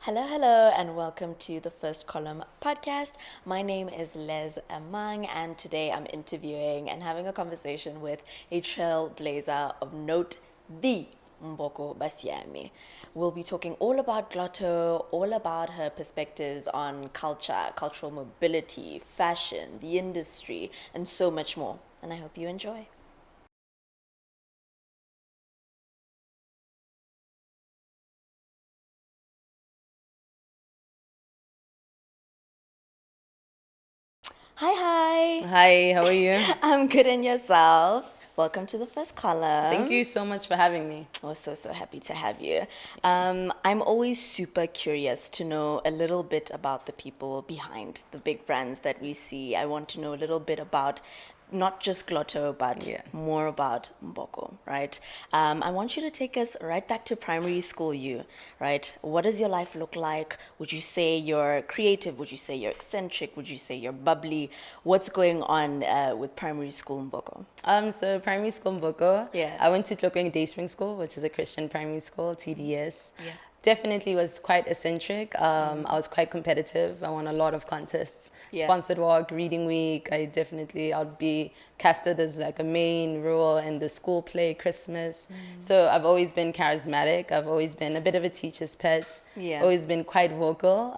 Hello, hello, and welcome to the First Column podcast. My name is Lez Emang, and today I'm interviewing and having a conversation with a trailblazer of note, the Mboko Basiami. We'll be talking all about Gloto, all about her perspectives on culture, cultural mobility, fashion, the industry, and so much more. And I hope you enjoy. Hi, hi. Hi, how are you? I'm good, and yourself? Welcome to the First Thank Column. you so much for having me. Oh, so happy to have you. I'm always super curious to know a little bit about the people behind the big brands that we see. I want to know a little bit about not just Glotto, but Yeah. more about Mboko, right? I want you to take us right back to primary school, right? What does your life look like? Would you say you're creative? Would you say you're eccentric? Would you say you're bubbly? What's going on with primary school Mboko? So primary school Mboko. Yeah. I went to Tlokeng Day Spring School, which is a Christian primary school, TDS. Yeah. Definitely was quite eccentric. I was quite competitive. I won a lot of contests. Yeah. Sponsored walk, reading week. I'd be casted as like a main role in the school play, Christmas. So I've always been charismatic. I've always been a bit of a teacher's pet. Yeah. Always been quite vocal,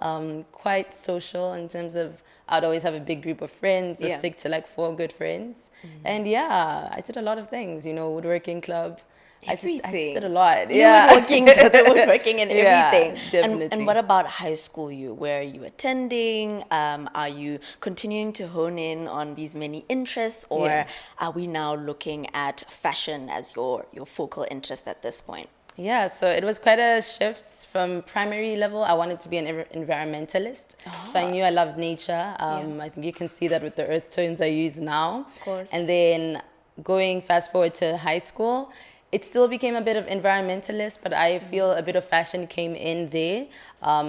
quite social in terms of I'd always have a big group of friends or Yeah. stick to like 4 good friends. And yeah, I did a lot of things, woodworking club. I just did a lot. You Yeah. woodworking, the woodworking and Yeah, everything. definitely. And what about high school you? Where are you attending? Are you continuing to hone in on these many interests, or Yeah. are we now looking at fashion as your focal interest at this point? Yeah, so it was quite a shift from primary level. I wanted to be an environmentalist. So I knew I loved nature. I think you can see that with the earth tones I use now. Of course. And then going fast forward to high school, it still became a bit of environmentalist, but I feel a bit of fashion came in there.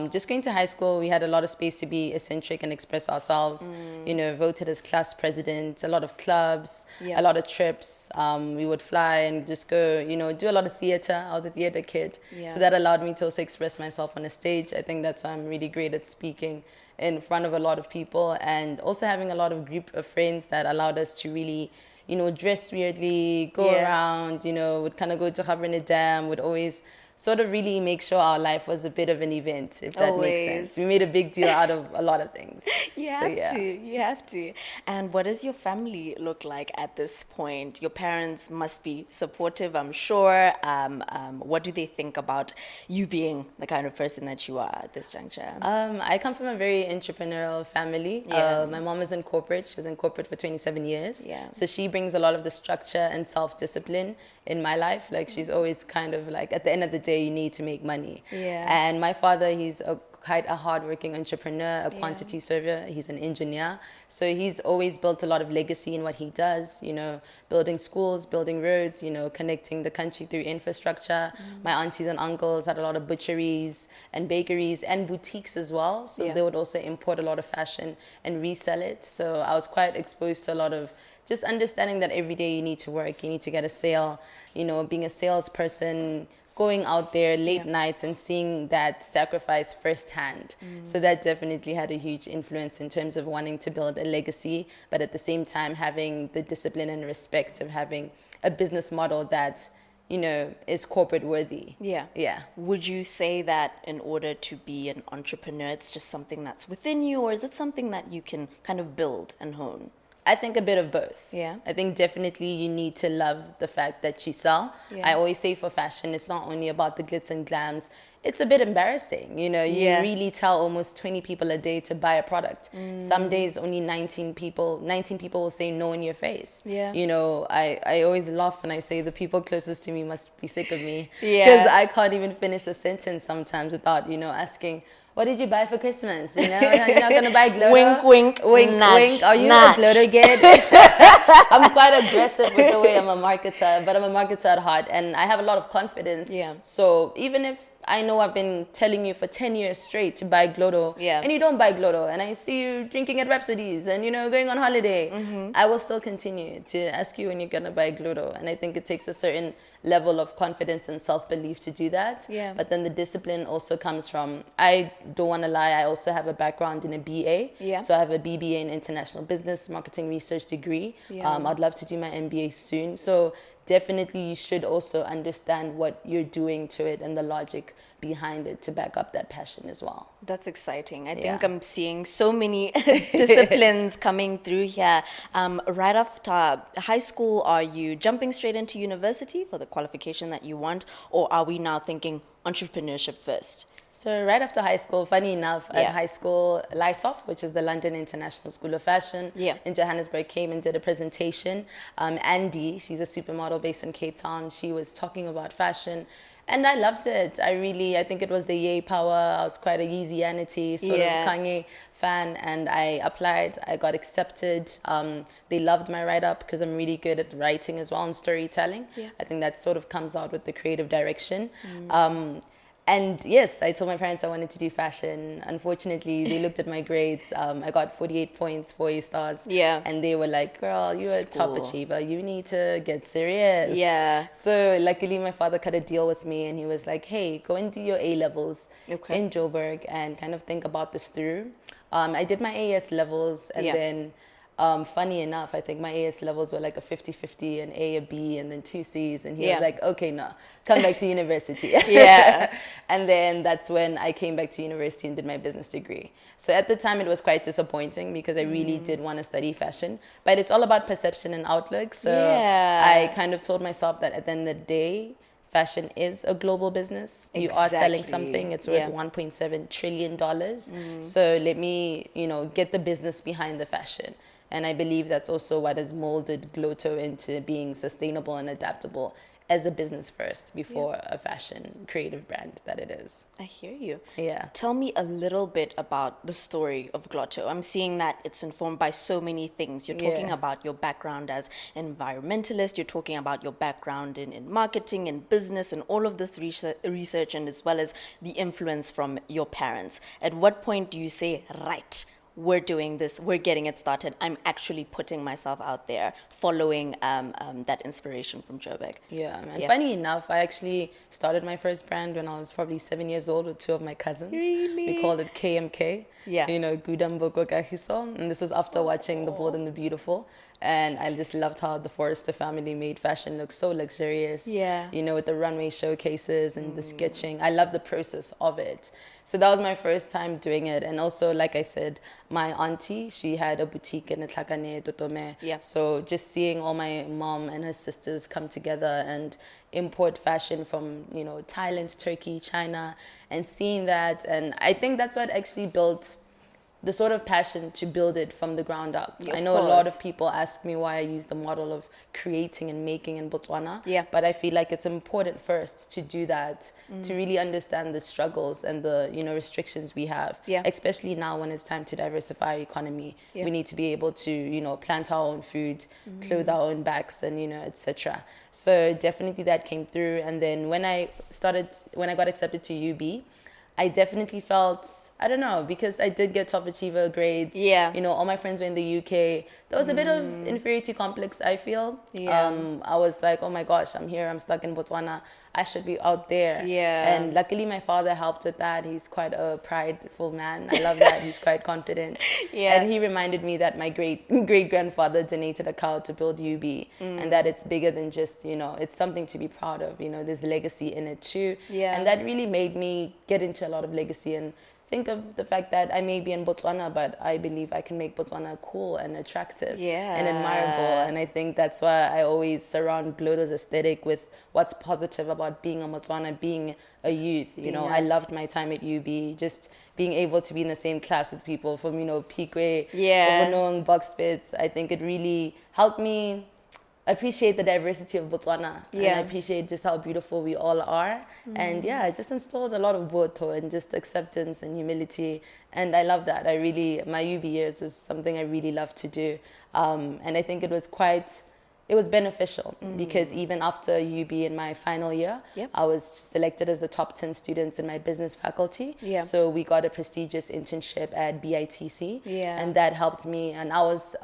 Just going to high school, we had a lot of space to be eccentric and express ourselves. Voted as class president, a lot of clubs, Yeah. a lot of trips. We would fly and just go, do a lot of theater. I was a theater kid. Yeah. So that allowed me to also express myself on a stage. I think that's why I'm really great at speaking in front of a lot of people, and also having a lot of group of friends that allowed us to really dress weirdly, go Yeah. around, would kind of go to Gaborone Dam, would always sort of really make sure our life was a bit of an event, if that makes sense. Always. We made a big deal out of a lot of things. You So, have yeah. to. You have to. And what does your family look like at this point? Your parents must be supportive, I'm sure. What do they think about you being the kind of person that you are at this juncture? I come from a very entrepreneurial family. Yeah. My mom is in corporate. She was in corporate for 27 years. Yeah. So she brings a lot of the structure and self-discipline in my life. Like she's always kind of like, at the end of the day, you need to make money. Yeah. And my father, he's quite a hardworking entrepreneur, a Yeah. quantity surveyor. He's an engineer. So he's always built a lot of legacy in what he does, building schools, building roads, connecting the country through infrastructure. My aunties and uncles had a lot of butcheries and bakeries and boutiques as well. So Yeah. they would also import a lot of fashion and resell it. So I was quite exposed to a lot of just understanding that every day you need to work, you need to get a sale, being a salesperson, going out there late Yeah. nights and seeing that sacrifice firsthand. So that definitely had a huge influence in terms of wanting to build a legacy, but at the same time having the discipline and respect of having a business model that, is corporate worthy. Yeah. Yeah. Would you say that in order to be an entrepreneur, it's just something that's within you, or is it something that you can kind of build and hone? I think a bit of both. Yeah. I think definitely you need to love the fact that you sell. Yeah. I always say for fashion, it's not only about the glitz and glams. It's a bit embarrassing. You Yeah. really tell almost 20 people a day to buy a product. Some days only 19 people will say no in your face. Yeah. I always laugh when I say the people closest to me must be sick of me. Yeah. Because I can't even finish a sentence sometimes without, asking, what did you buy for Christmas? You're not going to buy Gloto? Wink, wink, Wink, nudge, wink. Are you nudge. a Gloto kid? I'm quite aggressive with the way I'm a marketer, but I'm a marketer at heart, and I have a lot of confidence. Yeah. So even if I know I've been telling you for 10 years straight to buy Gloto, Yeah. and you don't buy Gloto, and I see you drinking at Rhapsodies and, going on holiday, I will still continue to ask you when you're going to buy Gloto. And I think it takes a certain level of confidence and self-belief to do that. Yeah. But then the discipline also comes from, I don't want to lie, I also have a background in a BA. Yeah. So I have a BBA in International Business Marketing Research degree. Yeah. I'd love to do my MBA soon. So definitely you should also understand what you're doing to it and the logic behind it to back up that passion as well. That's exciting. I think Yeah. I'm seeing so many disciplines coming through here. Right after high school, are you jumping straight into university for the qualification that you want, or are we now thinking entrepreneurship first? So right after high school, funny enough, Yeah. at high school, LISOF, which is the London International School of Fashion Yeah. in Johannesburg, came and did a presentation. Andy, she's a supermodel based in Cape Town. She was talking about fashion. And I loved it. I think it was the yay power. I was quite a Yeezy-anity sort Yeah. of Kanye fan, and I applied. I got accepted. They loved my write-up because I'm really good at writing as well and storytelling. Yeah. I think that sort of comes out with the creative direction. And yes, I told my parents I wanted to do fashion. Unfortunately, they looked at my grades. I got 48 points, 4 A stars. Yeah. And they were like, girl, you're a top School. achiever. You need to get serious. Yeah. So luckily, my father cut a deal with me and he was like, hey, go and do your A-levels Okay. in Joburg and kind of think about this through. I did my AS levels and Yeah. then funny enough, I think my AS levels were like a 50-50, an A, a B, and then 2 Cs. And he Yeah. was like, okay, no, come back to university. Yeah. And then that's when I came back to university and did my business degree. So at the time, it was quite disappointing because I really did want to study fashion. But it's all about perception and outlook. So Yeah. I kind of told myself that at the end of the day, fashion is a global business. You are selling Exactly. something. It's worth Yeah. $1.7 trillion. So let me, get the business behind the fashion. And I believe that's also what has molded Gloto into being sustainable and adaptable as a business first before a fashion creative brand that it is. I hear you. Yeah. Tell me a little bit about the story of Gloto. I'm seeing that it's informed by so many things. You're talking Yeah. about your background as an environmentalist. You're talking about your background in marketing and business and all of this research, and as well as the influence from your parents. At what point do you say, right, we're doing this, we're getting it started, I'm actually putting myself out there, following that inspiration from Joburg? Yeah, man. Yeah. Funny enough, I actually started my first brand when I was probably 7 years old with 2 of my cousins. Really? We called it KMK. Yeah. Mboko Basiami. And this was after watching The Bold and the Beautiful. And I just loved how the Forrester family made fashion look so luxurious. Yeah. With the runway showcases and the sketching. I love the process of it. So that was my first time doing it. And also, like I said, my auntie, she had a boutique in Tlhakane, Totome. Yeah. So just seeing all my mom and her sisters come together and import fashion from, Thailand, Turkey, China, and seeing that. And I think that's what actually built the sort of passion to build it from the ground up. Yeah, I of know a lot course. of people ask me why I use the model of creating and making in Botswana. Yeah. But I feel like it's important first to do that, to really understand the struggles and the, restrictions we have. Yeah. Especially now when it's time to diversify our economy. Yeah. We need to be able to, plant our own food, clothe our own backs and, etc. So definitely that came through. And then when I got accepted to UB, I definitely felt, I don't know, because I did get top achiever grades. Yeah. All my friends were in the UK. There was a bit of inferiority complex, I feel. Yeah. I was like, oh my gosh, I'm here, I'm stuck in Botswana. I should be out there. Yeah. And luckily my father helped with that. He's quite a prideful man. I love that. He's quite confident. Yeah. And he reminded me that my great-grandfather donated a cow to build UB and that it's bigger than just, it's something to be proud of. There's legacy in it too. Yeah. And that really made me get into a lot of legacy and think of the fact that I may be in Botswana, but I believe I can make Botswana cool and attractive and admirable. And I think that's why I always surround Gloto's aesthetic with what's positive about being a Botswana, being a youth. I nice. loved my time at UB, just being able to be in the same class with people from, Pikwe, Yeah. Obonong, Box Spits. I think it really helped me appreciate the diversity of Botswana. Yeah. And I appreciate just how beautiful we all are. And yeah, it just installed a lot of boto and just acceptance and humility. And I love that. My UB years is something I really love to do. And I think it was beneficial because even after UB in my final year, Yep. I was selected as the top 10 students in my business faculty. Yeah. So we got a prestigious internship at BITC. Yeah. And that helped me. And I was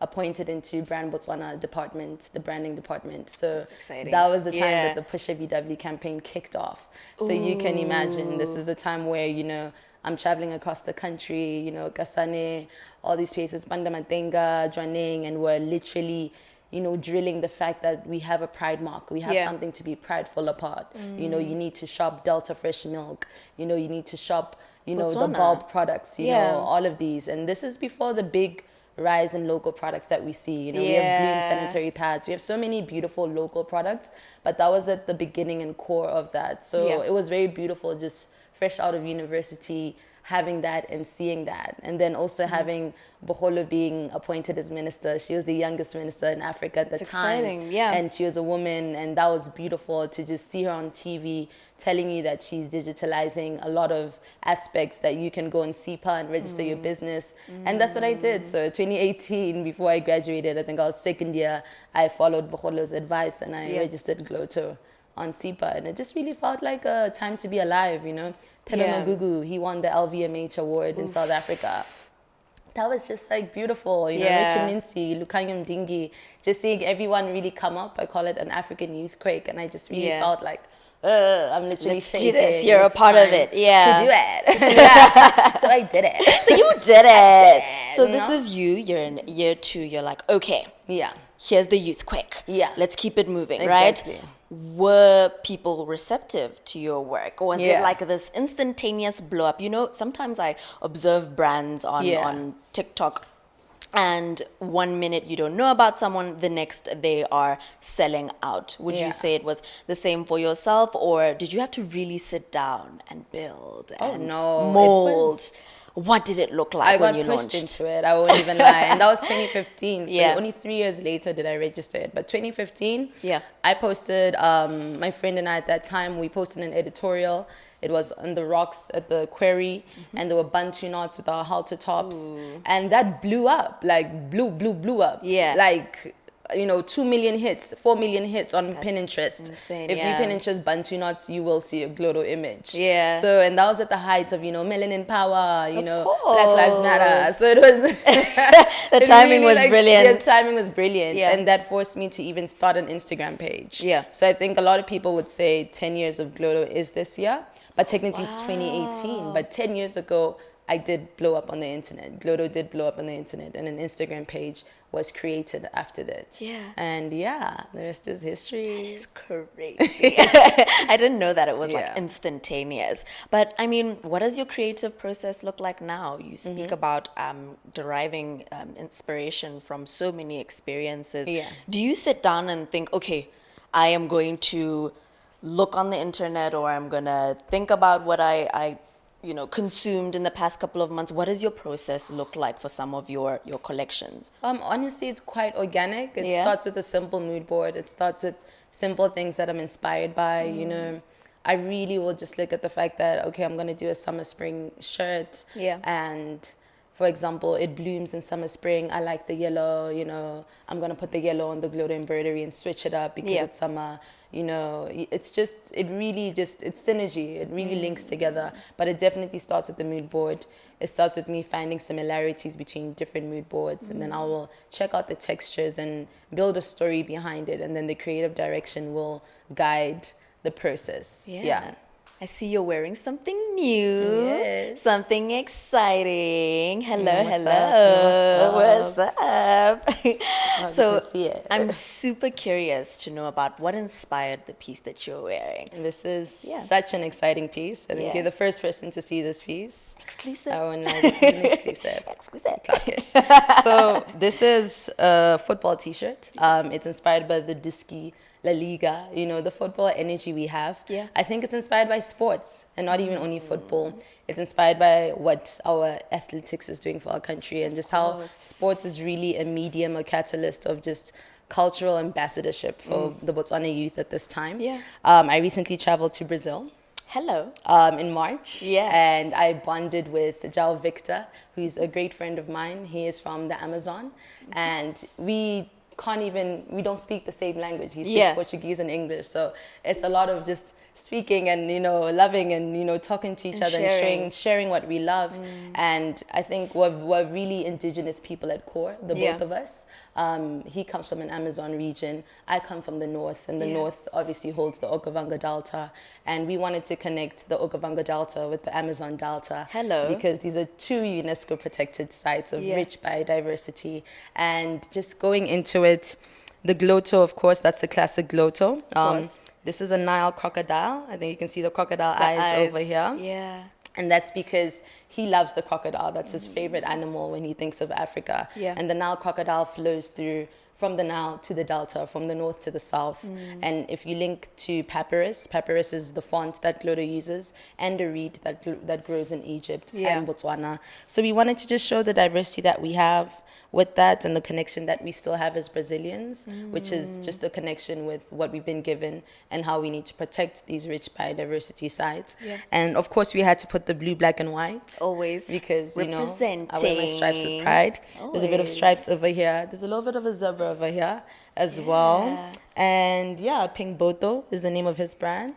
appointed into Brand Botswana department, the branding department. So That's exciting. that was the time Yeah. that the Push BW campaign kicked off. So you can imagine this is the time where, you know, I'm traveling across the country, you know, Kasane, all these places, Bandamatenga, Jwaneng, and we're literally, you know, drilling the fact that we have a pride mark. We have Yeah. something to be prideful about. You know, you need to shop Delta Fresh milk. You know, you need to shop, you know, the Botswana. bulb products, you Yeah. know, all of these. And this is before the big rise in local products that we see. You know, we have Bloom Yeah. sanitary pads. We have so many beautiful local products, but that was at the beginning and core of that. So Yeah. it was very beautiful, just fresh out of university, having that and seeing that. And then also having Boholo being appointed as minister. She was the youngest minister in Africa at the That's time. exciting, yeah. And she was a woman, and that was beautiful to just see her on TV telling you that she's digitalizing a lot of aspects that you can go and SEPA and register your business. And that's what I did. So 2018, before I graduated, I think I was second year, I followed Boholo's advice and I Yeah. registered Gloto on SEPA, and it just really felt like a time to be alive, you know. Tebe Yeah. Magugu, he won the LVMH award in South Africa. That was just like beautiful, you know. Yeah. Richard Ninsi, Lukanyam Dingi, just seeing everyone really come up. I call it an African youth quake, and I just really Yeah. felt like, I'm literally Let's do shaking. this. You're a It's part of time it. Yeah. to do it. Yeah. So I did it. So you did it. So you this know? is you. You're in year 2. You're like, okay, Yeah. here's the youth quick. Yeah. Let's keep it moving, Exactly. right? Were people receptive to your work? Or was it Yeah. like this instantaneous blow up? You know, sometimes I observe brands on, Yeah. on TikTok, and 1 minute you don't know about someone, the next they are selling out. Would Yeah. you say it was the same for yourself, or did you have to really sit down and build and no, it mold? was- What did it look like I when got you pushed launched? into it. I won't even lie. And that was 2015. So Yeah. only 3 years later did I register it. But 2015, Yeah. I posted, my friend and I at that time, we posted an editorial. It was on the rocks at the quarry, and there were Bantu knots with our halter tops. And that blew up, like blew up. Yeah. Like, you know, 2 million hits, 4 million hits on Pinterest. insane, If yeah. you Pinterest Bantu knots, you will see a Gloto image. Yeah. So, and that was at the height of, you know, melanin power, you Of know, Black Lives Matter. course. So it was... The it timing was like, brilliant. The timing was brilliant. Yeah. And that forced me to even start an Instagram page. Yeah. So I think a lot of people would say 10 years of Gloto is this year, but technically it's 2018. But 10 years ago, I did blow up on the internet. Gloto did blow up on the internet, and an Instagram page was created after that. Yeah. And yeah, the rest is history. It's crazy. I didn't know that it was like Yeah. instantaneous. But I mean, what does your creative process look like now? You speak about deriving inspiration from so many experiences. Yeah. Do you sit down and think, okay, I am going to look on the internet, or I'm going to think about what I you know, consumed in the past couple of months? What does your process look like for some of your collections? Honestly, it's quite organic. It Yeah. starts with a simple mood board. It starts with simple things that I'm inspired by. You know, I really will just look at the fact that, okay, I'm going to do a summer spring shirt. Yeah. And for example, it blooms in summer spring. I like the yellow, you know, I'm going to put the yellow on the Gloto embroidery and switch it up because Yeah. it's summer. You know, it's just, it really just, it's synergy. It really links together. But it definitely starts with the mood board. It starts with me finding similarities between different mood boards. And then I will check out the textures and build a story behind it. And then the creative direction will guide the process. Yeah. I see you're wearing something new. Yes. Something exciting. Hello, What's hello. up? What's up? Happy So to see it. I'm super curious to know about what inspired the piece that you're wearing. This is Yeah. such an exciting piece. I think Yeah. you're the first person to see this piece. Exclusive. I won't lie, this is an exclusive. Exclusive. Okay. So this is a football T-shirt. It's inspired by the Disky La Liga, you know, the football energy we have. Yeah. I think it's inspired by sports, and not even only football. It's inspired by what our athletics is doing for our country, and just how course. sports is really a medium, a catalyst of just cultural ambassadorship for the Botswana youth at this time. Yeah. I recently traveled to Brazil Hello. in March. Yeah. And I bonded with Jao Victor, who's a great friend of mine. He is from the Amazon. And we don't speak the same language. He speaks Yeah. Portuguese and English. So it's a lot of just speaking and, loving and, talking to each other sharing. and sharing what we love. And I think we're really indigenous people at core, the both of us. He comes from an Amazon region. I come from the north, and the north obviously holds the Okavango Delta. And we wanted to connect the Okavango Delta with the Amazon Delta. Hello. Because these are two UNESCO protected sites of rich biodiversity. And just going into it, the Gloto, of course, that's the classic Gloto. This is a Nile crocodile. I think you can see the crocodile eyes over here. Yeah. And that's because he loves the crocodile. That's his favorite animal when he thinks of Africa. Yeah. And the Nile crocodile flows through from the Nile to the Delta, from the north to the south. And if you link to papyrus is the font that Gloto uses, and a reed that grows in Egypt and Botswana. So we wanted to just show the diversity that we have with that, and the connection that we still have as Brazilians, which is just the connection with what we've been given and how we need to protect these rich biodiversity sites. And of course we had to put the blue, black and white. Always. Because, representing. I wear my stripes with pride. There's a bit of stripes over here. There's a little bit of a zebra over here as well. And Pink Boto is the name of his brand.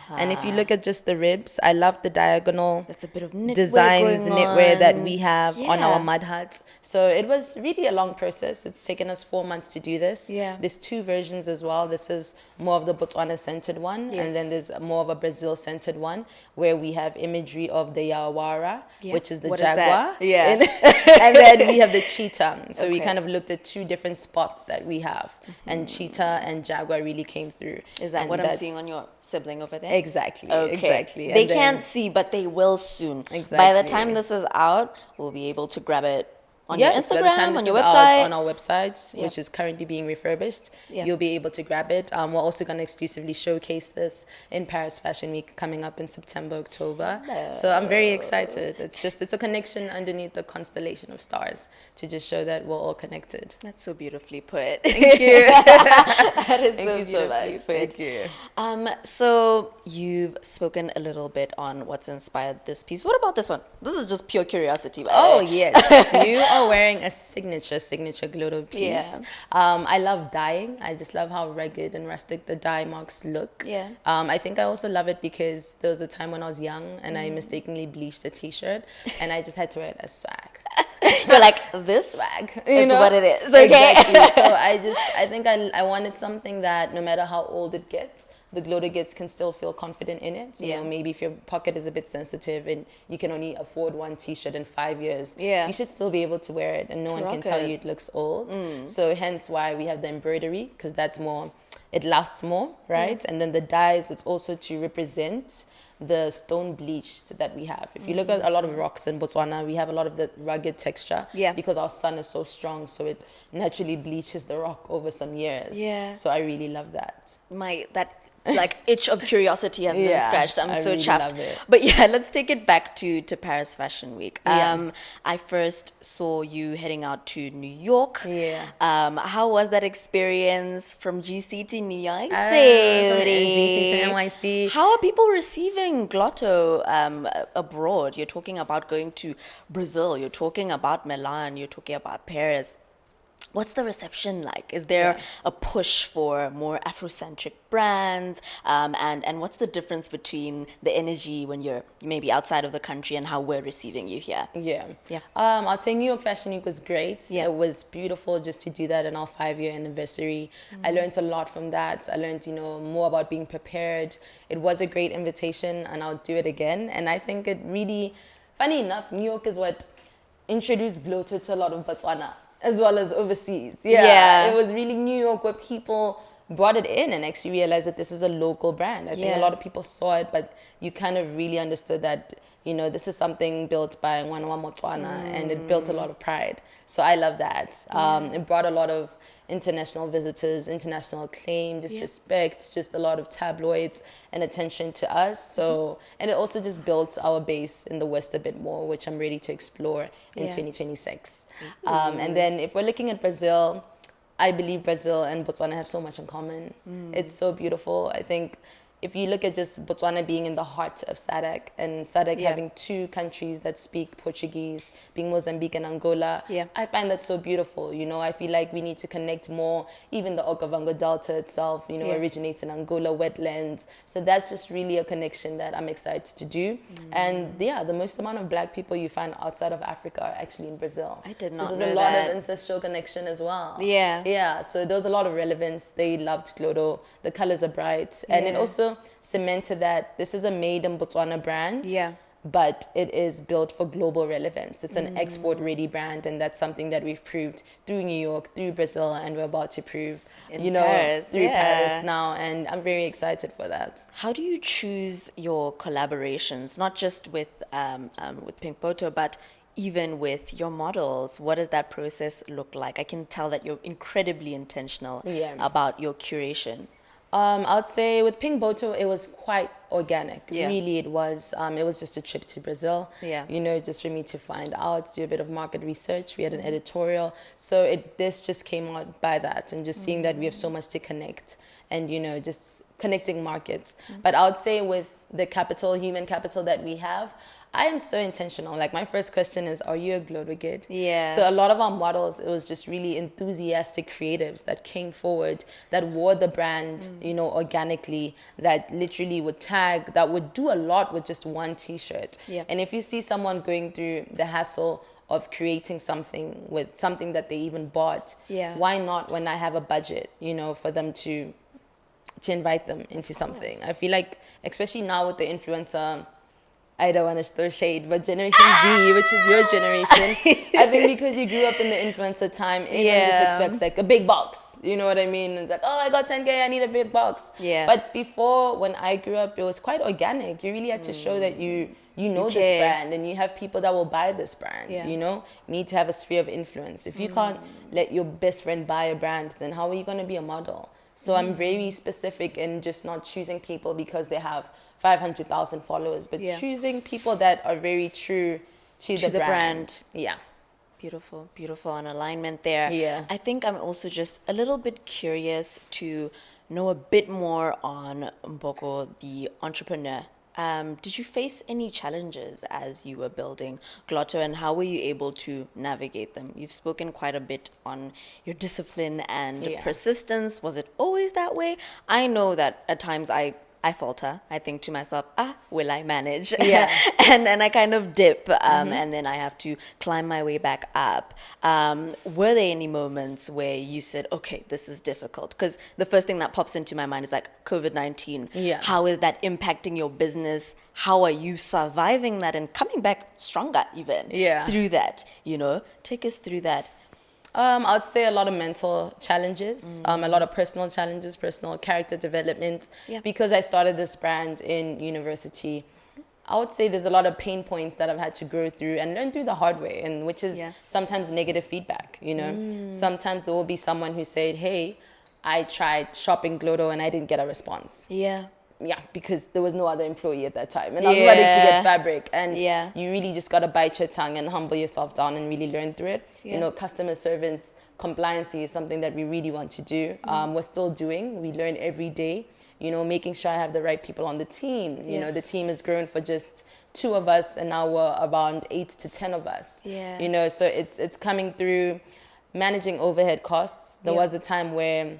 And if you look at just the ribs, I love the diagonal That's a bit of knitwear designs, going knitwear on. that we have on our mud huts. So it was really a long process. It's taken us 4 months to do this. There's 2 versions as well. This is more of the Botswana-centered one, and then there's more of a Brazil-centered one, where we have imagery of the Yawara, which is the What is jaguar. that? Yeah. And then we have the cheetah. So we kind of looked at 2 different spots that we have. And cheetah and jaguar really came through. Is that and what I'm seeing on your sibling over there? Exactly. Okay. Exactly. They can't see, but they will soon. Exactly. By the time this is out, we'll be able to grab it on your Instagram, by the time this on your is website. out on our website, which is currently being refurbished, you'll be able to grab it. We're also going to exclusively showcase this in Paris Fashion Week coming up in September, October. So I'm very excited. It's a connection underneath the constellation of stars to just show that we're all connected. That's so beautifully put. Thank you. That is Thank you so beautifully much. put. Thank you. So you've spoken a little bit on what's inspired this piece. What about this one? This is just pure curiosity. By the Oh way. yes, you are wearing a signature Gloto piece. Yeah. I love dyeing. I just love how rugged and rustic the dye marks look. Yeah. I think I also love it because there was a time when I was young and I mistakenly bleached a t-shirt and I just had to wear it as swag. You're like, this Swag, is what it is. Okay. Exactly. So I think I wanted something that no matter how old it gets, the Gloto can still feel confident in it. You know, maybe if your pocket is a bit sensitive and you can only afford one t-shirt in 5 years, you should still be able to wear it and no one can tell you it looks old. So hence why we have the embroidery, because that's more, it lasts more, right? And then the dyes, it's also to represent the stone bleached that we have. If you look at a lot of rocks in Botswana, we have a lot of the rugged texture because our sun is so strong, so it naturally bleaches the rock over some years. So I really love that. That itch of curiosity has been scratched. I'm so really chuffed. love it. But let's take it back to Paris Fashion Week. I first saw you heading out to New York. How was that experience from GC to New York From GC to NYC. How are people receiving Gloto abroad? You're talking about going to Brazil. You're talking about Milan. You're talking about Paris. What's the reception like? Is there a push for more Afrocentric brands? And what's the difference between the energy when you're maybe outside of the country and how we're receiving you here? I'd say New York Fashion Week was great. It was beautiful just to do that in our 5-year anniversary. I learned a lot from that. I learned, more about being prepared. It was a great invitation and I'll do it again. And I think it really, funny enough, New York is what introduced Gloto to a lot of Botswana, as well as overseas. It was really New York where people brought it in and actually realized that this is a local brand. I think a lot of people saw it, but you kind of really understood that, this is something built by Ngwana wa Motswana and it built a lot of pride. So I love that. It brought a lot of international visitors, international acclaim, just respect, just a lot of tabloids and attention to us. So, and it also just built our base in the West a bit more, which I'm ready to explore in 2026. And then if we're looking at Brazil, I believe Brazil and Botswana have so much in common. It's so beautiful. I think if you look at just Botswana being in the heart of SADC, and SADC having two countries that speak Portuguese, being Mozambique and Angola, I find that so beautiful. You know, I feel like we need to connect more. Even the Okavango Delta itself, you know, originates in Angola wetlands. So that's just really a connection that I'm excited to do. And the most amount of black people you find outside of Africa are actually in Brazil. I did not know that. So know there's a lot that. of ancestral connection as well. Yeah. So there was a lot of relevance. They loved Gloto. The colors are bright. And it also cemented that this is a made in Botswana brand. But it is built for global relevance. It's an export-ready brand, and that's something that we've proved through New York, through Brazil, and we're about to prove, Paris, through Paris now, and I'm very excited for that. How do you choose your collaborations, not just with Pink Photo, but even with your models? What does that process look like? I can tell that you're incredibly intentional about your curation. I would say with Pink Boto, it was quite organic. Yeah. Really, it was. It was just a trip to Brazil. Yeah. You know, just for me to find out, do a bit of market research. We had an editorial. So this just came out by that, and just seeing that we have so much to connect, and, you know, just connecting markets. But I would say with the human capital that we have, I am so intentional. Like, my first question is, are you a Gloto kid? Yeah. So a lot of our models, it was just really enthusiastic creatives that came forward, that wore the brand, you know, organically, that literally would tag, that would do a lot with just one t-shirt. Yeah. And if you see someone going through the hassle of creating something with something that they even bought, why not, when I have a budget, you know, for them to invite them into something? I feel like, especially now with the influencer, I don't want to throw shade, but Generation Z, which is your generation, I think because you grew up in the influencer time, everyone just expects like a big box. You know what I mean? It's like, oh, I got 10K, I need a big box. Yeah. But before, when I grew up, it was quite organic. You really had to show that you know this brand, and you have people that will buy this brand. You know, you need to have a sphere of influence. If you can't let your best friend buy a brand, then how are you going to be a model? So I'm very specific in just not choosing people because they have 500,000 followers, but choosing people that are very true to the brand. Yeah. Beautiful on alignment there. Yeah. I think I'm also just a little bit curious to know a bit more on Mboko, the entrepreneur. Did you face any challenges as you were building Gloto, and how were you able to navigate them? You've spoken quite a bit on your discipline and persistence. Was it always that way? I know that at times I falter. I think to myself, will I manage? Yeah. and I kind of dip, and then I have to climb my way back up. Were there any moments where you said, okay, this is difficult? Because the first thing that pops into my mind is like COVID-19. Yeah. How is that impacting your business? How are you surviving that and coming back stronger even through that? You know, take us through that. I'd say a lot of mental challenges, a lot of personal challenges, personal character development. Because I started this brand in university, I would say there's a lot of pain points that I've had to go through and learn through the hard way, and which is sometimes negative feedback, you know. Sometimes there will be someone who said, hey, I tried shopping Gloto and I didn't get a response. Yeah, because there was no other employee at that time. And I was ready to get fabric. And you really just got to bite your tongue and humble yourself down and really learn through it. You know, customer service, compliance is something that we really want to do. We're still doing. We learn every day. You know, making sure I have the right people on the team. You know, the team has grown for just 2 of us, and now we're around 8 to 10 of us. You know, so it's coming through managing overhead costs. There was a time where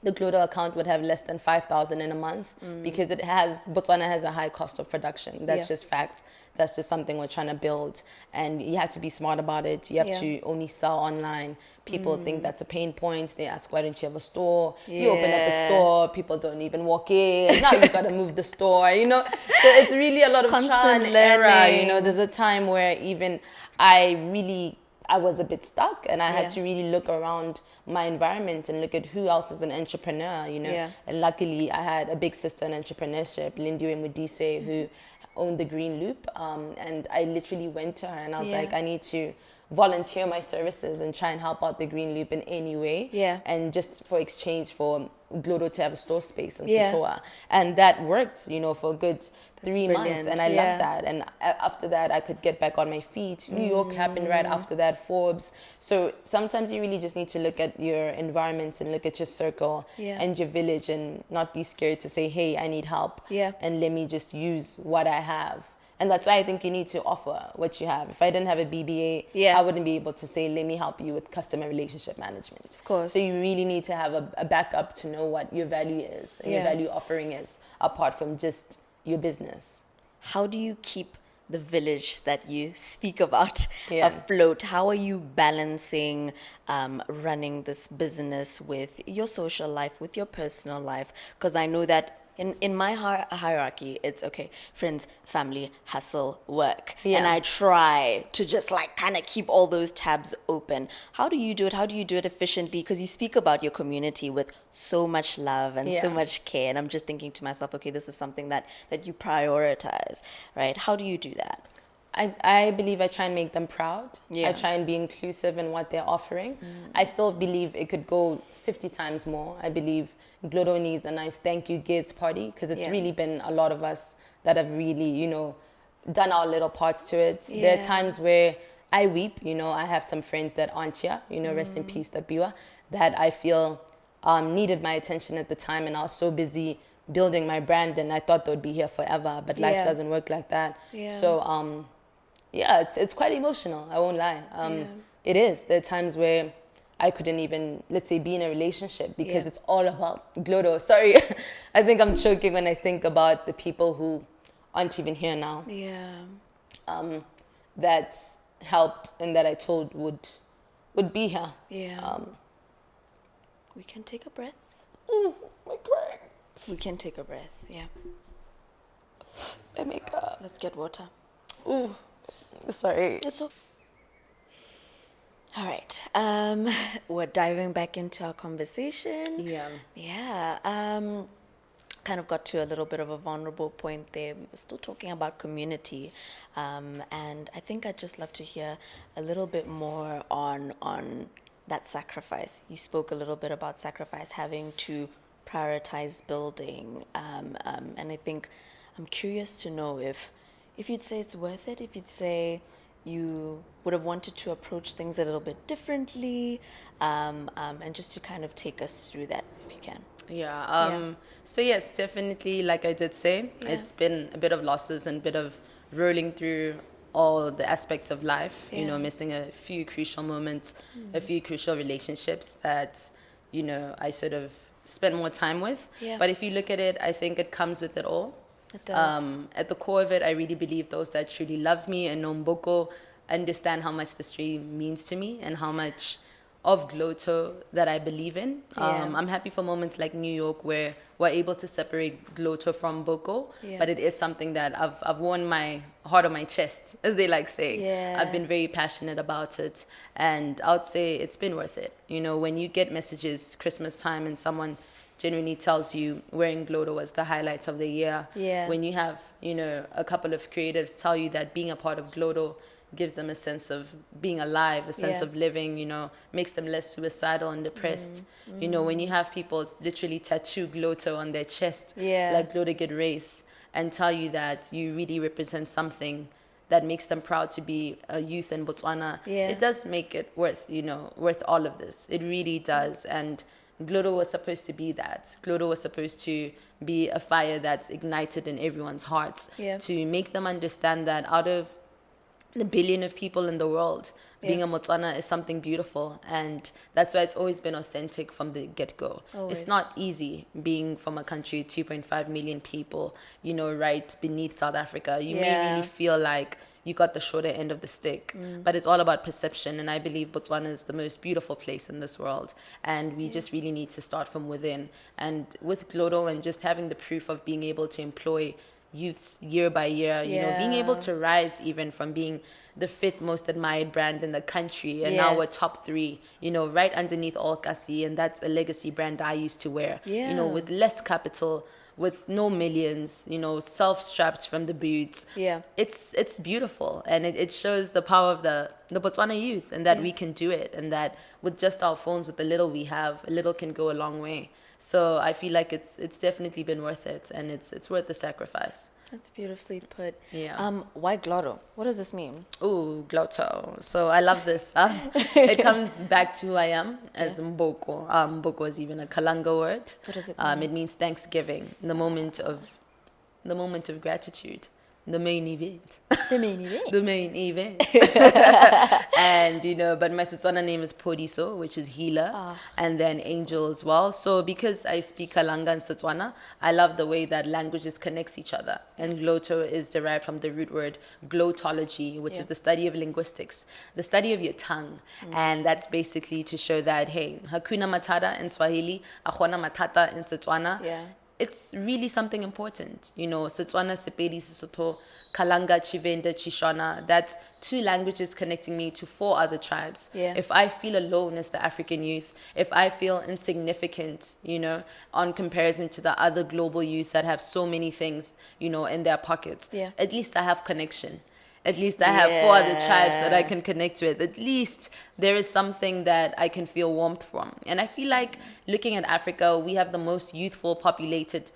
the Gloto account would have less than 5,000 in a month because Botswana has a high cost of production. That's just facts. That's just something we're trying to build. And you have to be smart about it. You have to only sell online. People think that's a pain point. They ask, why don't you have a store? You open up a store, people don't even walk in. Now you got to move the store, you know. So it's really a lot of trial and error. You know, there's a time where even I was a bit stuck, and I had to really look around my environment and look at who else is an entrepreneur, you know. And luckily, I had a big sister in entrepreneurship, Lindy Mudise, who owned the Green Loop. And I literally went to her and I was like, I need to volunteer my services and try and help out the Green Loop in any way. Yeah. And just for exchange for Gloto to have a store space in Yeah. Sequoia. And that worked, you know, for a good 3 months. brilliant. And I Yeah. loved that. And after that, I could get back on my feet. New York happened right after that, Forbes. So sometimes you really just need to look at your environment and look at your circle Yeah. and your village and not be scared to say, hey, I need help. Yeah. And let me just use what I have. And that's why I think you need to offer what you have. If I didn't have a BBA, Yeah. I wouldn't be able to say, let me help you with customer relationship management. Of course. So you really need to have a backup to know what your value is and your Yeah. value offering is, apart from just your business. How do you keep the village that you speak about Yeah. afloat? How are you balancing running this business with your social life, with your personal life? Because I know that in my hierarchy, it's okay, friends, family, hustle, work. Yeah. And I try to just like kind of keep all those tabs open. How do you do it? How do you do it efficiently? Because you speak about your community with so much love and so Yeah. much care. And I'm just thinking to myself, okay, this is something that you prioritize, right? How do you do that? I believe I try and make them proud. Yeah. I try and be inclusive in what they're offering. I still believe it could go 50 times more. I believe Gloto needs a nice thank you kids party, because it's Yeah. really been a lot of us that have really, you know, done our little parts to it. There are Yeah. times where I weep, you know. I have some friends that aren't here, you know, rest in peace, Tabiwa, that I feel needed my attention at the time, and I was so busy building my brand and I thought they would be here forever, but life Yeah. doesn't work like that. Yeah. So yeah, it's quite emotional, I won't lie. Yeah. It is. There are times where I couldn't even, let's say, be in a relationship because Yeah. it's all about Gloto. Sorry, I think I'm choking when I think about the people who aren't even here now, Yeah. that helped and that I told would be here. Yeah. We can take a breath. My crying. We can take a breath. Yeah. My makeup. Let's get water. Ooh, sorry. It's okay. All right. We're diving back into our conversation. Yeah. Yeah. Kind of got to a little bit of a vulnerable point there. We're still talking about community. And I think I'd just love to hear a little bit more on that sacrifice. You spoke a little bit about sacrifice, having to prioritize building. And I think I'm curious to know if you'd say it's worth it, if you'd say you would have wanted to approach things a little bit differently, and just to kind of take us through that, if you can. Yeah. So yes, definitely, like I did say, Yeah. it's been a bit of losses and a bit of rolling through all the aspects of life, you know, Yeah. missing a few crucial moments, a few crucial relationships that, you know, I sort of spent more time with. Yeah. But if you look at it, I think it comes with it all. It does. At the core of it, I really believe those that truly love me and know Mboko understand how much this really means to me and how much of Gloto that I believe in. Yeah. I'm happy for moments like New York where we're able to separate Gloto from Mboko, Yeah. but it is something that I've worn my heart on my chest, as they like saying. Yeah. I've been very passionate about it, and I would say it's been worth it. You know, when you get messages Christmas time and someone genuinely tells you wearing Gloto was the highlight of the year. Yeah. When you have, you know, a couple of creatives tell you that being a part of Gloto gives them a sense of being alive, a sense Yeah. of living, you know, makes them less suicidal and depressed. You know, when you have people literally tattoo Gloto on their chest, Yeah. like Gloto Get Race, and tell you that you really represent something that makes them proud to be a youth in Botswana, Yeah. it does make it worth, you know, worth all of this. It really does. And Gloto was supposed to be that. Gloto was supposed to be a fire that's ignited in everyone's hearts, Yeah. to make them understand that out of the billion of people in the world, being a Motswana is something beautiful. And that's why it's always been authentic from the get-go. Always. It's not easy being from a country, 2.5 million people, you know, right beneath South Africa. You may Yeah. really feel like you got the shorter end of the stick, but it's all about perception. And I believe Botswana is the most beautiful place in this world. And we just really need to start from within. And with Gloto and just having the proof of being able to employ youths year by year, you know, being able Yeah. to rise even from being the 5th most admired brand in the country, and Yeah. now we're top 3, you know, right underneath All Kasi, and that's a legacy brand I used to wear, you know, Yeah. with less capital, with no millions, self-strapped from the boots. Yeah. It's beautiful, and it shows the power of the Botswana youth, and that we can do it, and that with just our phones, with the little we have, a little can go a long way. So I feel like it's definitely been worth it, and it's worth the sacrifice. That's beautifully put. Yeah. Why Gloto? What does this mean? Ooh, Gloto. So I love this. It comes back to who I am as Mboko. Mboko is even a Kalanga word. What does it mean? It means thanksgiving, the moment of gratitude, the main event. The main event. The main event. And, but my Setswana name is Podiso, which is healer, and then angel as well. So because I speak Kalanga and Setswana, I love the way that languages connects each other. And Gloto is derived from the root word glotology, which is the study of linguistics, the study of your tongue. And that's basically to show that, hey, Hakuna Matata in Swahili, Akwana Matata in Setswana. Yeah. It's really something important. Setswana, Sepedi, Sesotho, Kalanga, Chivenda, Chishona. That's 2 languages connecting me to 4 other tribes. Yeah. If I feel alone as the African youth, if I feel insignificant, on comparison to the other global youth that have so many things, in their pockets, at least I have connection. At least I have 4 other tribes that I can connect with. At least there is something that I can feel warmth from. And I feel like looking at Africa, we have the most youthful populated,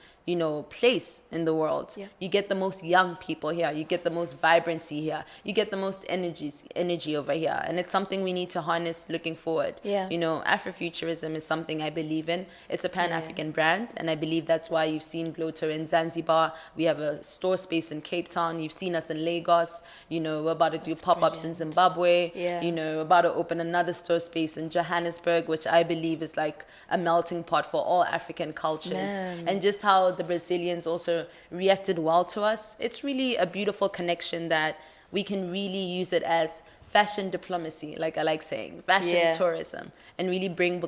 place in the world. Yeah. You get the most young people here. You get the most vibrancy here. You get the most energy over here. And it's something we need to harness looking forward. Yeah. Afrofuturism is something I believe in. It's a Pan-African brand. And I believe that's why you've seen Gloto in Zanzibar. We have a store space in Cape Town. You've seen us in Lagos. We're about to do pop-ups in Zimbabwe. Yeah. We're about to open another store space in Johannesburg, which I believe is like a melting pot for all African cultures. Man. And just how the Brazilians also reacted well to us. It's really a beautiful connection that we can really use it as fashion diplomacy, like I like saying, fashion tourism, and really bring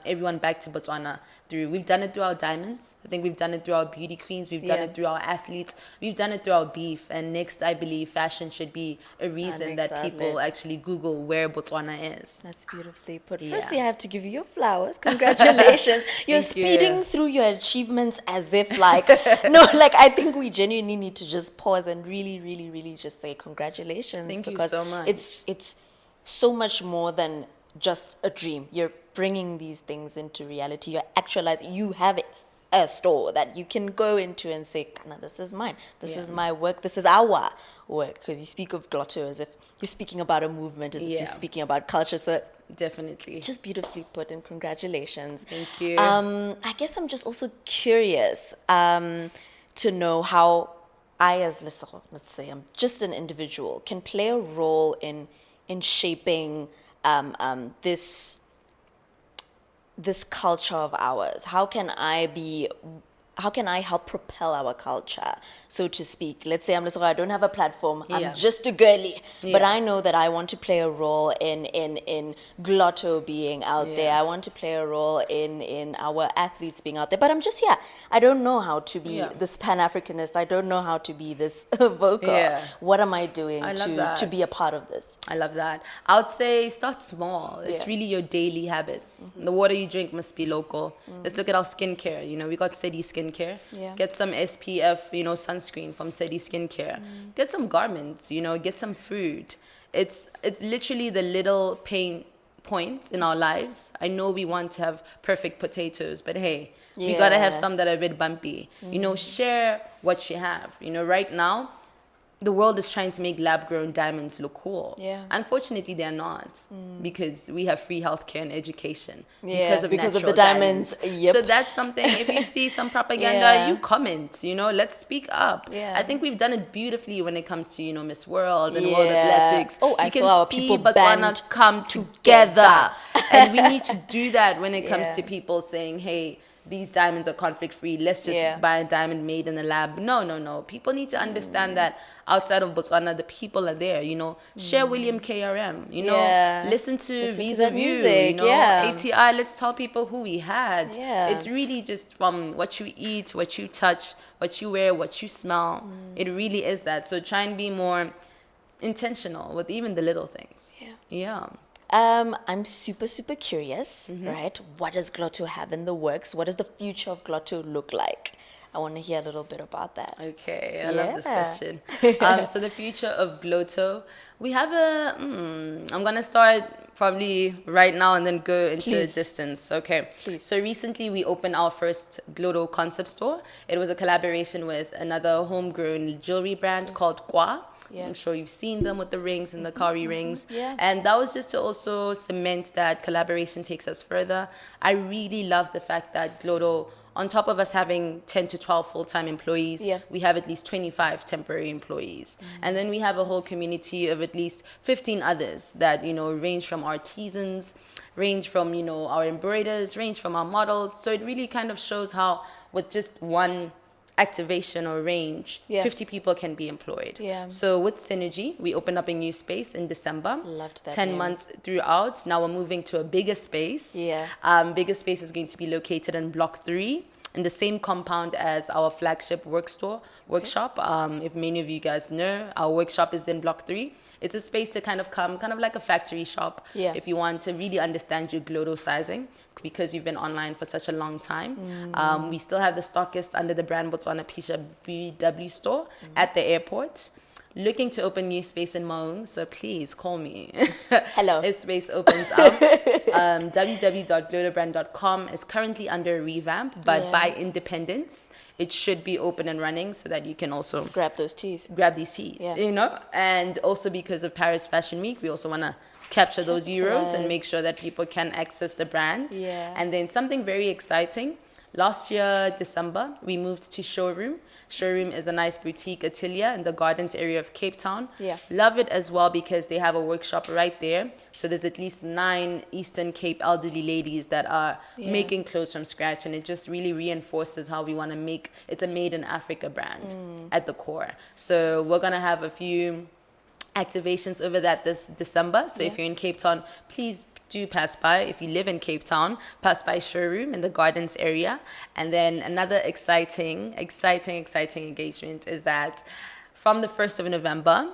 everyone back to Botswana through. We've done it through our diamonds. I think we've done it through our beauty queens. We've done it through our athletes. We've done it through our beef. And next, I believe fashion should be a reason that people actually Google where Botswana is. That's beautifully put. Yeah. Firstly, I have to give you your flowers. Congratulations. You're Thank speeding you. through your achievements as if I think we genuinely need to just pause and really, really, really just say congratulations. Thank you because so much. It's so much more than just a dream. You're bringing these things into reality. You're actualizing. You have a store that you can go into and say, "Kana, this is mine. This is my work. This is our work." Because you speak of Gloto as if you're speaking about a movement, as if you're speaking about culture. So definitely, just beautifully put, and congratulations. Thank you. I guess I'm just also curious to know how I, as let's say, I'm just an individual, can play a role in shaping this culture of ours. How can I help propel our culture, so to speak? Let's say I don't have a platform. I'm just a girly, but I know that I want to play a role in Gloto being out there. I want to play a role in our athletes being out there. But I'm just here. I don't know how to be this Pan-Africanist. I don't know how to be this vocal. Yeah. What am I doing I love to be a part of this? I love that. I would say start small. It's really your daily habits. The water you drink must be local. Let's look at our skincare. We got City Skincare. Get some SPF, sunscreen from City Skincare. Get some garments, get some food. It's literally the little pain points in our lives. I know we want to have perfect potatoes, but hey, we gotta have some that are a bit bumpy. Share what you have. Right now, the world is trying to make lab-grown diamonds look cool. Yeah. Unfortunately, they're not, because we have free healthcare and education. Yeah, because of the natural diamonds. Yep. So that's something, if you see some propaganda, you comment, let's speak up. Yeah. I think we've done it beautifully when it comes to, Miss World and World Athletics. Oh, I you can saw our see people Botswana band come together. And we need to do that when it comes to people saying, hey, these diamonds are conflict free. Let's just buy a diamond made in the lab. No. People need to understand that outside of Botswana, the people are there. Share William KRM. Listen to Visa that View. music. ATI. Let's tell people who we had. Yeah. It's really just from what you eat, what you touch, what you wear, what you smell. It really is that. So try and be more intentional with even the little things. Yeah. I'm super, super curious, right? What does Gloto have in the works? What does the future of Gloto look like? I want to hear a little bit about that. Okay, I love this Yeah. question. So the future of Gloto, we have I'm gonna start probably right now and then go into Please. distance. Okay. Please. So recently we opened our first Gloto concept store. It was a collaboration with another homegrown jewelry brand called Kwa. Yeah. I'm sure you've seen them with the rings and the cowrie rings. Yeah. And that was just to also cement that collaboration takes us further. I really love the fact that Gloto, on top of us having 10 to 12 full-time employees, Yeah. we have at least 25 temporary employees. And then we have a whole community of at least 15 others that, range from artisans, range from, our embroiders, range from our models. So it really kind of shows how with just one activation or range, Yeah. 50 people can be employed. Yeah. So with Synergy, we opened up a new space in December. Loved that 10 name. months throughout. Now we're moving to a bigger space. Yeah. Bigger space is going to be located in Block 3 in the same compound as our flagship workshop. If many of you guys know, our workshop is in Block 3. It's a space to kind of like a factory shop. Yeah. If you want to really understand your Gloto sizing, because you've been online for such a long time. We still have the stockist under the brand Botswana Pisha BW store at the airport. Looking to open new space in Maung, so please call me. Hello. If space opens up. www.glotobrand.com is currently under revamp, but Yeah. by independence, it should be open and running so that you can also Grab those teas. grab these teas, Yeah. And also because of Paris Fashion Week, we also want to capture those euros and make sure that people can access the brand. Yeah. And then something very exciting. Last year, December, we moved to Showroom. Showroom is a nice boutique atelier in the Gardens area of Cape Town. Yeah. Love it as well because they have a workshop right there. So there's at least 9 Eastern Cape elderly ladies that are making clothes from scratch. And it just really reinforces how we want to make, it's a made in Africa brand at the core. So we're going to have a few activations over that this December. So if you're in Cape Town, please do pass by. If you live in Cape Town, pass by Showroom in the Gardens area. And then another exciting engagement is that from the 1st of November,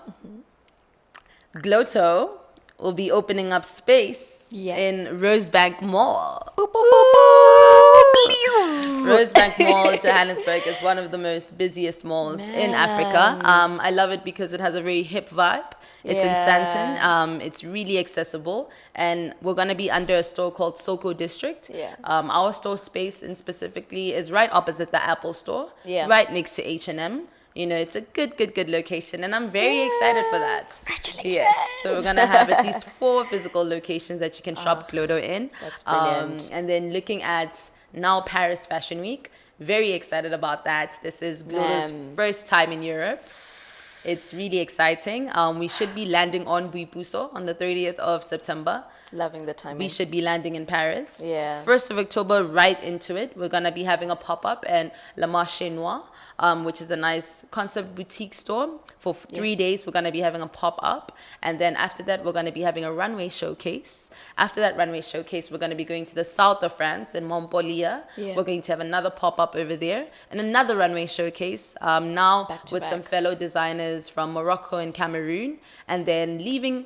Gloto will be opening up space in Rosebank Mall. Boop, boop, boop, boop. Please. Rosebank Mall, Johannesburg, is one of the most busiest malls in Africa. I love it because it has a very hip vibe. It's in Sandton. It's really accessible. And we're going to be under a store called Soko District. Yeah. Our store space in specifically is right opposite the Apple store, right next to H&M. It's a good location, and I'm very excited for that. Congratulations. Yes, so we're gonna have at least 4 physical locations that you can shop Gloto in. That's brilliant. And then looking at now Paris Fashion Week, very excited about that. This is Gloto's first time in Europe. It's really exciting. We should be landing on Boipuso on the 30th of September. Loving the timing. We should be landing in Paris. Yeah. 1st of October, right into it. We're going to be having a pop-up in Le Marché Noir, which is a nice concept boutique store. For 3 days, we're going to be having a pop-up. And then after that, we're going to be having a runway showcase. After that runway showcase, we're going to be going to the south of France in Montpellier. Yeah. We're going to have another pop-up over there. And another runway showcase now Back to with back. some fellow designers from Morocco and Cameroon. And then leaving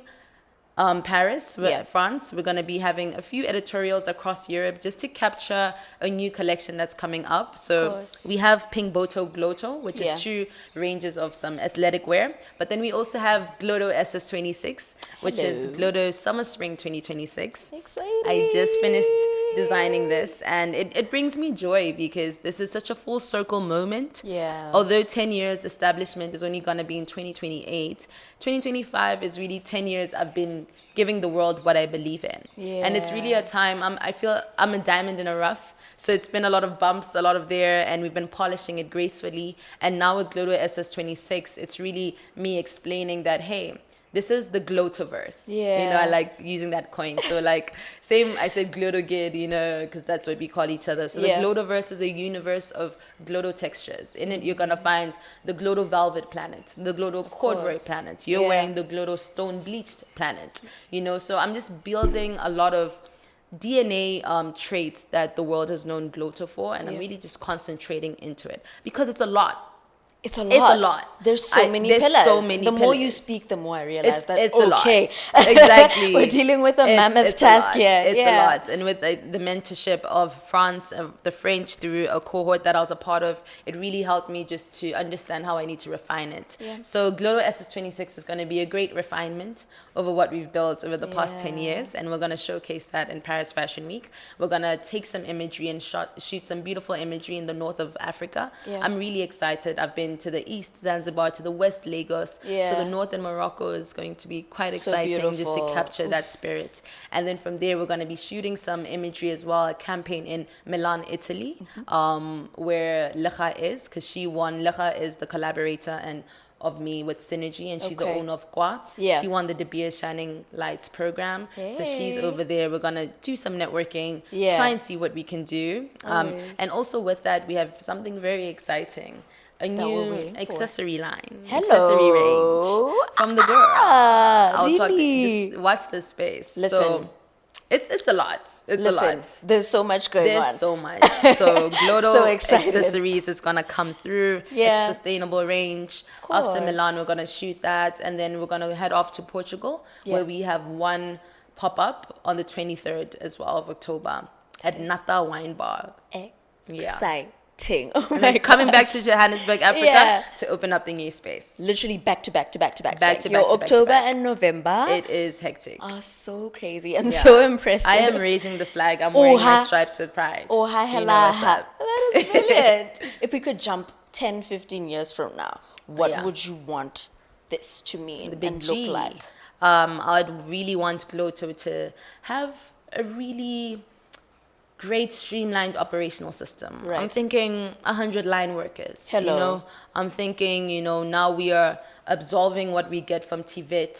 Paris, France, we're going to be having a few editorials across Europe just to capture a new collection that's coming up. So we have Pink Boto Gloto, which is 2 ranges of some athletic wear. But then we also have Gloto SS26, which is Gloto Summer Spring 2026. Exciting. I just finished designing this, and it brings me joy because this is such a full circle moment. Yeah. Although 10 years establishment is only going to be in 2028, 2025 is really 10 years I've been giving the world what I believe in. Yeah. And it's really a time, I feel I'm a diamond in a rough. So it's been a lot of bumps, a lot of there, and we've been polishing it gracefully. And now with Gloto SS26, it's really me explaining that, hey, this is the Glotoverse. Yeah. I like using that coin. So like, same, I said Gloto Gid, because that's what we call each other. So the Glotoverse is a universe of Gloto textures. In it, you're going to find the Gloto Velvet planet, the Gloto Corduroy planet. You're wearing the Gloto Stone Bleached planet. So I'm just building a lot of DNA traits that the world has known Gloto for, and I'm really just concentrating into it because it's a lot. It's a lot. It's a lot. There's so many pillars. So many the more you pillars. speak, the more I realize It's a lot. okay, Exactly. we're dealing with a mammoth It's task a lot. here. It's a lot. And with the mentorship of France, of the French through a cohort that I was a part of, it really helped me just to understand how I need to refine it. Yeah. So Gloto SS26 is going to be a great refinement over what we've built over the past 10 years. And we're going to showcase that in Paris Fashion Week. We're going to take some imagery and shoot some beautiful imagery in the north of Africa. Yeah. I'm really excited. I've been to the east, Zanzibar, to the west, Lagos. Yeah. So the north in Morocco is going to be quite So exciting just to beautiful. capture that spirit. And then from there, we're going to be shooting some imagery as well, a campaign in Milan, Italy, where Lecha is, because Lecha is the collaborator and of me with Synergy, and she's the owner of Kwa. Yeah. She won the De Beers Shining Lights program. So she's Hey. over there. We're going to do some networking, Yeah. try and see what we can do. Always. And also with that, we have something very exciting. A we're new waiting for. accessory line, Hello. accessory range from the girl. I'll talk. Really? Just watch this space. Listen. So it's a lot. It's Listen, a lot. there's so much going on. There's so much. So Gloto So excited. accessories is gonna come through. Yeah. It's a sustainable range. Of After course. Milan, we're gonna shoot that, and then we're gonna head off to Portugal, Yeah. where we have one pop up on the 23rd as well of October at Nata Wine Bar. Exciting. Oh And my then coming God. back to Johannesburg, Africa, Yeah. to open up the new space. Literally back to back to back to back. Back to Your back to back to October back. and November It is hectic. are so crazy and Yeah. so impressive. I am raising the flag. I'm wearing my stripes with pride. Oh, hi, You know hello. what's up. That is brilliant. If we could jump 10, 15 years from now, what Yeah. would you want this to mean The big and G. look like? I'd really want Gloto to have a really great streamlined operational system. Right. I'm thinking 100 line workers. Hello. You know, I'm thinking, now we are absolving what we get from TVET,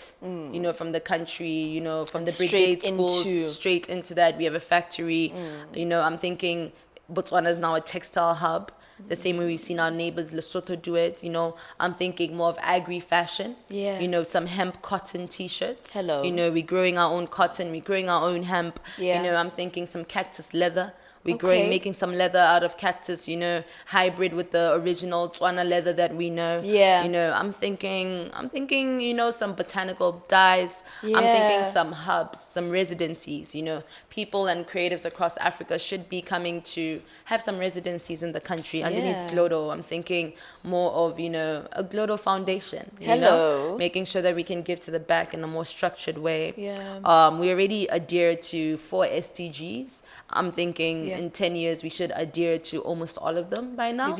from the country, from the Straight brigade schools, into- straight into that. We have a factory. I'm thinking Botswana is now a textile hub. The same way we've seen our neighbors Lesotho do it. I'm thinking more of agri fashion. Yeah. Some hemp cotton t-shirts. Hello. We're growing our own cotton, we're growing our own hemp. Yeah. I'm thinking some cactus leather. We're Okay. making some leather out of cactus, hybrid with the original Tswana leather that we know. Yeah. I'm thinking, some botanical dyes. I'm Yeah. thinking some hubs, some residencies, people and creatives across Africa should be coming to have some residencies in the country underneath Yeah. Gloto. I'm thinking more of, a Gloto foundation. Hello. Making sure that we can give to the back in a more structured way. Yeah. We already adhere to 4 SDGs. I'm thinking in 10 years we should adhere to almost all of them by now.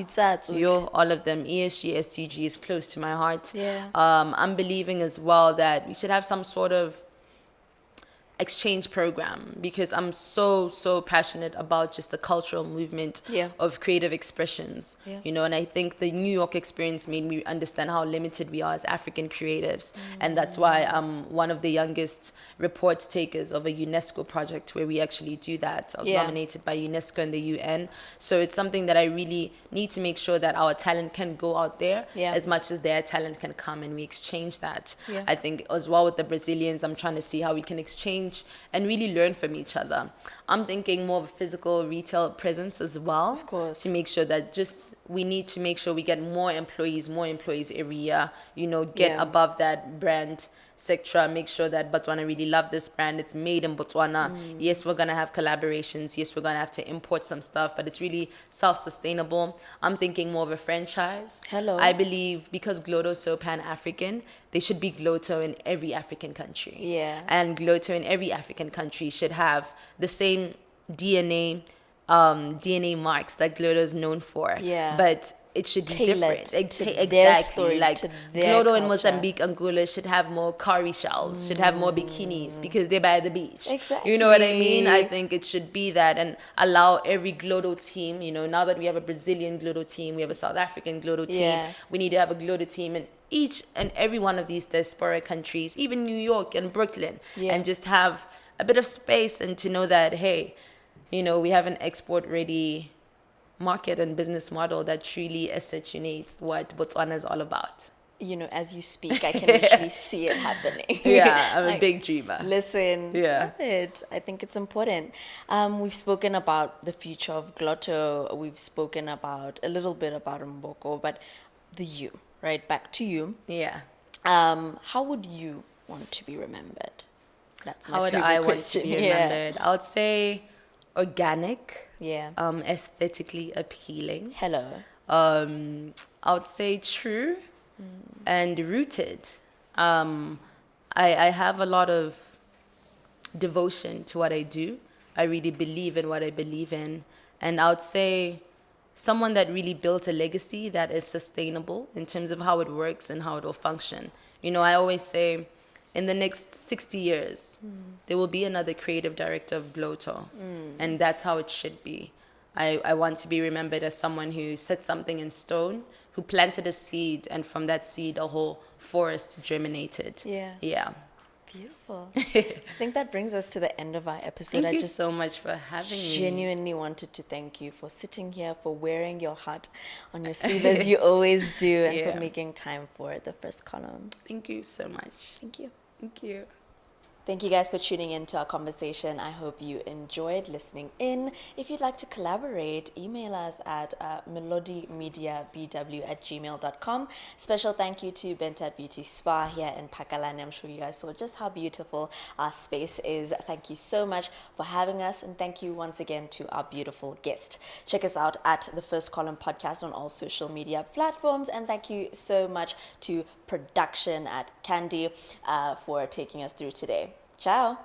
All of them. ESG, SDG is close to my heart. Yeah. I'm believing as well that we should have some sort of exchange program, because I'm so passionate about just the cultural movement of creative expressions, and I think the New York experience made me understand how limited we are as African creatives. And that's why I'm one of the youngest report takers of a UNESCO project where we actually do that. I was nominated by UNESCO and the UN. So it's something that I really need to make sure that our talent can go out there as much as their talent can come, and we exchange that. I think as well with the Brazilians, I'm trying to see how we can exchange and really learn from each other. I'm thinking more of a physical retail presence as well. Of course. To make sure that we need to make sure we get more employees every year, get above that brand sector, make sure that Botswana really love this brand. It's made in Botswana. Yes, we're going to have collaborations. Yes, we're going to have to import some stuff, but it's really self-sustainable. I'm thinking more of a franchise. Hello. I believe because Gloto is so pan-African, there should be Gloto in every African country. Yeah. And Gloto in every African country should have the same DNA marks that Gloto is known for. Yeah. But it should be Tailored different. to their Exactly. story, Like to their Gloto in culture. Mozambique, Angola should have more cowrie shells, should have more bikinis because they're by the beach. Exactly. You know what I mean? I think it should be that, and allow every Gloto team, now that we have a Brazilian Gloto team, we have a South African Gloto team, Yeah. we need to have a Gloto team in each and every one of these diaspora countries, even New York and Brooklyn, and just have a bit of space, and to know that, hey, we have an export ready market and business model that truly accentuates what Botswana is all about. As you speak, I can literally see it happening. Yeah, I'm a big dreamer. Listen, Yeah. love it. I think it's important. We've spoken about the future of Gloto. We've spoken about a little bit about Mboko, but the you, right? Back to you. Yeah. How would you want to be remembered? That's my How would favorite I want question. to be remembered? I would say organic, Yeah. aesthetically appealing. Hello. I would say true and rooted. I have a lot of devotion to what I do. I really believe in what I believe in. And I would say someone that really built a legacy that is sustainable in terms of how it works and how it will function. You know, I always say in the next 60 years, there will be another creative director of Gloto. And that's how it should be. I want to be remembered as someone who set something in stone, who planted a seed, and from that seed, a whole forest germinated. Yeah. Yeah. Beautiful. I think that brings us to the end of our episode. Thank you just so much for having me. genuinely wanted to thank you for sitting here, for wearing your heart on your sleeve as you always do, and for making time for the first column. Thank you so much. Thank you. Thank you. Thank you guys for tuning in to our conversation. I hope you enjoyed listening in. If you'd like to collaborate, email us at melodimediabw@gmail.com. Special thank you to Bentat Beauty Spa here in Pakalani. I'm sure you guys saw just how beautiful our space is. Thank you so much for having us, and thank you once again to our beautiful guest. Check us out at the First Column Podcast on all social media platforms, and thank you so much to production at Candy for taking us through today. Ciao.